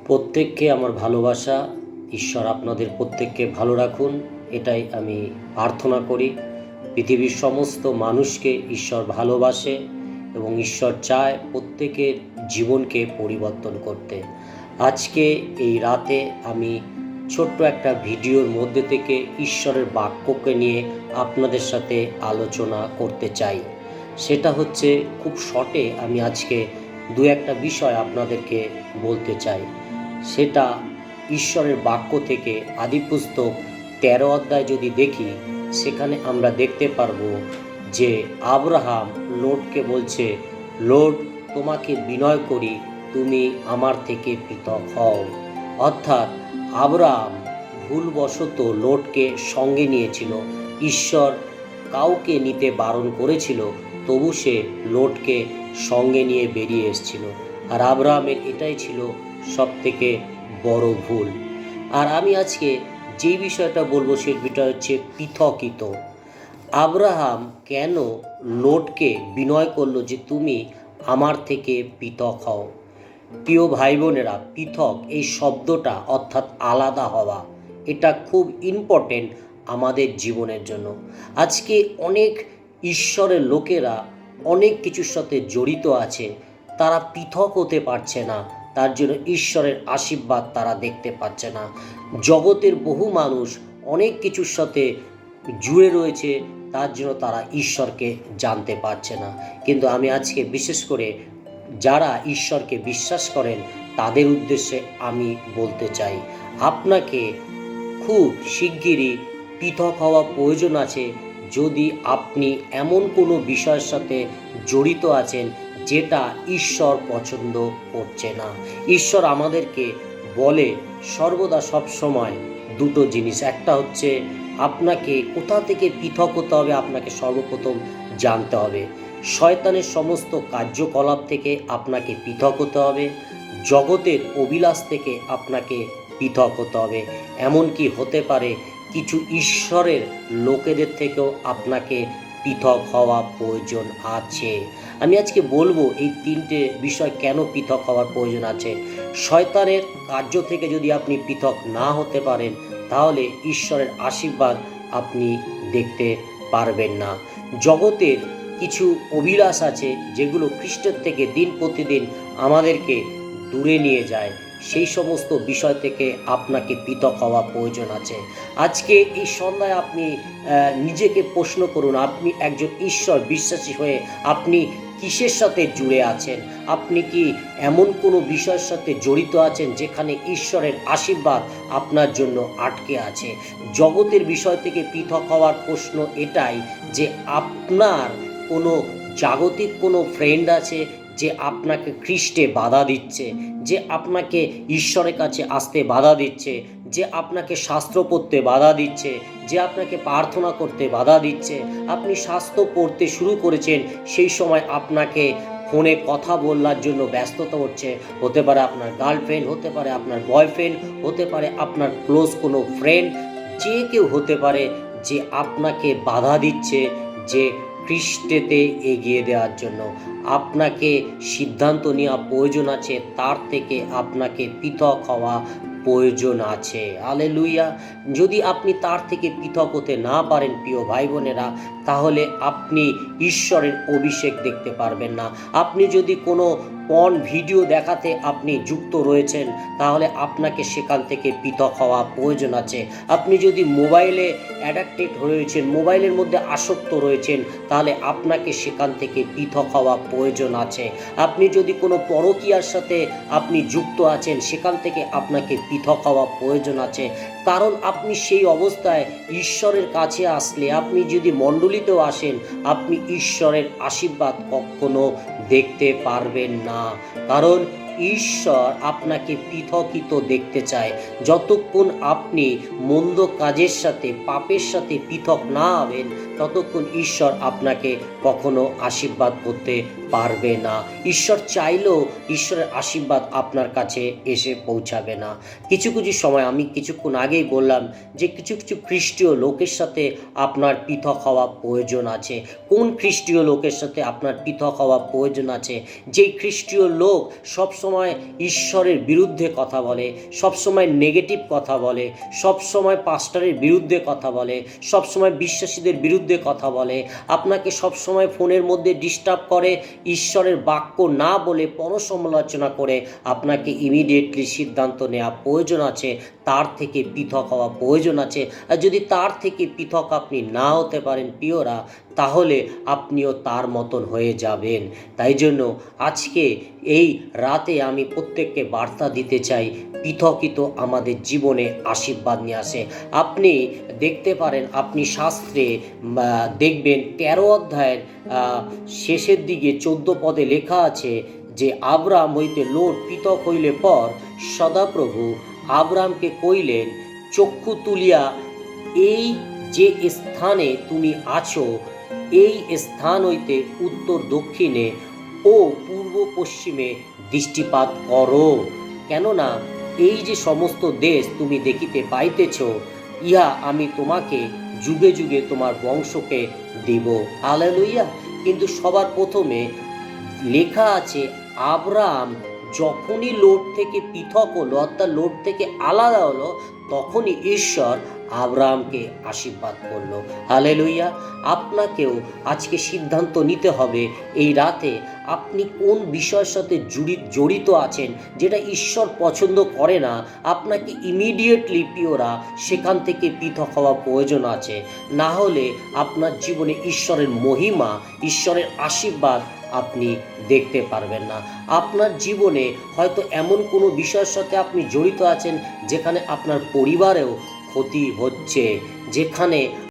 প্রত্যেককে আমার ভালোবাসা। ঈশ্বর আপনাদের প্রত্যেককে ভালো রাখুন, এটাই আমি প্রার্থনা করি। পৃথিবীর সমস্ত মানুষকে ঈশ্বর ভালোবাসে এবং ঈশ্বর চায় প্রত্যেকের জীবনকে পরিবর্তন করতে। আজকে এই রাতে আমি ছোট্ট একটা ভিডিওর মধ্যে থেকে ঈশ্বরের বাক্যকে নিয়ে আপনাদের সাথে আলোচনা করতে চাই। সেটা হচ্ছে, খুব শর্টে আমি আজকে দু একটা বিষয় আপনাদেরকে বলতে চাই। সেটা ঈশ্বরের বাক্য থেকে আদিপুস্তক 13 অধ্যায় যদি দেখি, সেখানে আমরা দেখতে পারবো যে আব্রাহাম লোটকে বলছে, লোট, তোমাকে বিনয় করি, তুমি আমার থেকে পৃথক হও। অর্থাৎ আব্রাহাম ভুলবশত লোটকে সঙ্গে নিয়েছিল। ঈশ্বর কাউকে নিতে বারণ করেছিল, তবু সে লোটকে সঙ্গে নিয়ে বেরিয়ে এসেছিল। আর আব্রাহামের এটাই ছিল সবথেকে বড় ভুল। আর আমি আজকে যে বিষয়টা বলবো সেই বিষয়টা হচ্ছে পৃথকিত। আব্রাহাম কেন লোটকে বিনয় করলো যে তুমি আমার থেকে পৃথক হও। প্রিয় ভাই বোনেরা, পৃথক এই শব্দটা অর্থাৎ আলাদা হওয়া, এটা খুব ইম্পর্টেন্ট আমাদের জীবনের জন্য। আজকে অনেক ঈশ্বরের লোকেরা অনেক কিছুর সাথে জড়িত আছে, তারা পৃথক হতে পারছে না, তার জন্য ঈশ্বরের আশীর্বাদ তারা দেখতে পাচ্ছে না। জগতের বহু মানুষ অনেক কিছুর সাথে জুড়ে রয়েছে, তার জন্য তারা ঈশ্বরকে জানতে পারছে না। কিন্তু আমি আজকে বিশেষ করে যারা ঈশ্বরকে বিশ্বাস করেন তাদের উদ্দেশ্যে আমি বলতে চাই, আপনাকে খুব শিগগিরই পৃথক হওয়া প্রয়োজন আছে। যদি আপনি এমন কোনো বিষয়ের সাথে জড়িত আছেন যেটা ঈশ্বর পছন্দ করছে না। ঈশ্বর আমাদেরকে বলে সর্বদা সব সময় দুটো জিনিস। একটা হচ্ছে আপনাকে কোথা থেকে পৃথক হতে হবে, আপনাকে সর্বপ্রথম জানতে হবে। শয়তানের সমস্ত কার্যকলাপ থেকে আপনাকে পৃথক হতে হবে, জগতের অভিলাষ থেকে আপনাকে পৃথক হতে হবে। এমনকি হতে পারে কিছু ঈশ্বরের লোকেদের থেকেও আপনাকে পৃথক হওয়া প্রয়োজন আছে। আমি আজকে বলবো এই তিনটে বিষয় কেন পৃথক হওয়ার প্রয়োজন আছে। শয়তানের কার্য থেকে যদি আপনি পৃথক না হতে পারেন, তাহলে ঈশ্বরের আশীর্বাদ আপনি দেখতে পারবেন না। জগতের কিছু অভিলাষ আছে যেগুলো খ্রিস্টের থেকে দিন প্রতিদিন আমাদেরকে দূরে নিয়ে যায়, সেই সমস্ত বিষয় থেকে আপনাকে পৃথক হওয়া প্রয়োজন আছে। আজকে এই সন্ধ্যায় আপনি নিজেকে প্রশ্ন করুন, আপনি একজন ঈশ্বর বিশ্বাসী হয়ে আপনি কিসের সাথে জুড়ে আছেন? আপনি কি এমন কোনো বিষয়ের সাথে জড়িত আছেন যেখানে ঈশ্বরের আশীর্বাদ আপনার জন্য আটকে আছে? জগতের বিষয় থেকে পৃথক হওয়ার প্রশ্ন এটাই যে আপনার কোনো জাগতিক কোনো ফ্রেন্ড আছে যে আপনাকে খ্রিস্টে বাধা দিচ্ছে, যে আপনাকে ঈশ্বরের কাছে আসতে বাধা দিচ্ছে, যে আপনাকে শাস্ত্র পড়তে বাধা দিচ্ছে, যে আপনাকে প্রার্থনা করতে বাধা দিচ্ছে। আপনি শাস্ত্র পড়তে শুরু করেছেন, সেই সময় আপনাকে ফোনে কথা বলার জন্য ব্যস্ততা হচ্ছে। হতে পারে আপনার গার্লফ্রেন্ড, হতে পারে আপনার বয়ফ্রেন্ড, হতে পারে আপনার ক্লোজ কোনো ফ্রেন্ড, যে কেউ হতে পারে যে আপনাকে বাধা দিচ্ছে যে খ্রিস্টেতে এগিয়ে দেওয়ার জন্য। আপনাকে সিদ্ধান্ত নেওয়া প্রয়োজন আছে, তার থেকে আপনাকে পৃথক হওয়া প্রয়োজন আছে। হালেলুয়া। যদি আপনি তার থেকে পৃথক হতে না পারেন প্রিয় ভাই বোনেরা, তাহলে আপনি ঈশ্বরের অভিষেক দেখতে পারবেন না। আপনি যদি কোনো পর্ন ভিডিও দেখাতে আপনি যুক্ত রয়েছেন, তাহলে আপনাকে সেখান থেকে পৃথক হওয়া প্রয়োজন আছে। আপনি যদি মোবাইলে অ্যাডাক্টেড হয়েছেন, মোবাইলের মধ্যে আসক্ত রয়েছেন, তাহলে আপনাকে সেখান থেকে পৃথক হওয়া প্রয়োজন আছে। আপনি যদি কোনো পরকীয়ার সাথে আপনি যুক্ত আছেন, সেখান থেকে আপনাকে পৃথক হওয়া প্রয়োজন আছে। কারণ আপনি সেই অবস্থায় ঈশ্বরের কাছে আসলে, আপনি যদি মণ্ডলীতেও আসেন, আপনি ঈশ্বরের আশীর্বাদ কখনো দেখতে পারবেন না। কারণ ঈশ্বর আপনাকে পৃথকিত দেখতে চায়। যতক্ষণ আপনি মন্দ কাজের সাথে, পাপের সাথে পৃথক না হবেন, ততক্ষণ ঈশ্বর আপনাকে কখনো আশীর্বাদ করতে পারবে না। ঈশ্বর চাইলেও ঈশ্বরের আশীর্বাদ আপনার কাছে এসে পৌঁছাবে না। কিছু কিছু সময় আমি কিছুক্ষণ আগেই বললাম যে কিছু কিছু খ্রিস্টীয় লোকের সাথে আপনার পৃথক হওয়া প্রয়োজন আছে। কোন খ্রিস্টীয় লোকের সাথে আপনার পৃথক হওয়া প্রয়োজন আছে? যেই খ্রিস্টীয় লোক সবসময় ঈশ্বরের বিরুদ্ধে কথা বলে, সবসময় নেগেটিভ কথা বলে, সবসময় পাস্টারের বিরুদ্ধে কথা বলে, সবসময় বিশ্বাসীদের বিরুদ্ধে কথা বলে, আপনাকে সবসময় ফোনের মধ্যে ডিস্টার্ব করে, ঈশ্বরের বাক্য না বলে পরসমালোচনা করে, আপনাকে ইমিডিয়েটলি সিদ্ধান্ত নেওয়া প্রয়োজন আছে, তার থেকে পৃথক হওয়া প্রয়োজন আছে। আর যদি তার থেকে পৃথক আপনি না হতে পারেন প্রিয়রা, তাহলে আপনিও তার মতন হয়ে যাবেন। তাই জন্য আজকে এই রাতে আমি প্রত্যেককে বার্তা দিতে চাই, পৃথকিত আমাদের জীবনে আশীর্বাদ নিয়ে আসে। আপনি দেখতে পারেন, আপনি শাস্ত্রে দেখবেন 13 অধ্যায়ের শেষের দিকে 14 পদে লেখা আছে যে আব্রাহাম হইতে লোট পৃথক হইলে পর সদাপ্রভু আব্রাহামকে কইলেন, চক্ষু তুলিয়া এই যে স্থানে তুমি আছো, এই স্থান হইতে উত্তর দক্ষিণে ও পূর্ব পশ্চিমে দৃষ্টিপাত করো, কেননা এই যে সমস্ত দেশ তুমি দেখিতে পাইতেছ, ইহা আমি তোমাকে যুগে যুগে তোমার বংশকে দিব। হালেলুইয়া। কিন্তু সবার প্রথমে লেখা আছে আব্রাহাম যখনই লোট থেকে পৃথক হলো, অর্থাৎ লোট থেকে আলাদা হলো, তখনই ঈশ্বর আব্রাহামকে আশীর্বাদ করলো। হালেলুইয়া। আপনাকেও আজকে সিদ্ধান্ত নিতে হবে এই রাতে আপনি কোন বিষয়ের সাথে জড়িত আছেন যেটা ঈশ্বর পছন্দ করে না। আপনাকে ইমিডিয়েটলি প্রিয়রা সেখান থেকে পৃথক হওয়া প্রয়োজন আছে, না হলে আপনার জীবনে ঈশ্বরের মহিমা, ঈশ্বরের আশীর্বাদ আপনি দেখতে পারবেন না। আপনার জীবনে হয়তো এমন কোনো বিষয়ের সাথে আপনি জড়িত আছেন যেখানে আপনার পরিবারেও ক্ষতি হচ্ছে, যেখানে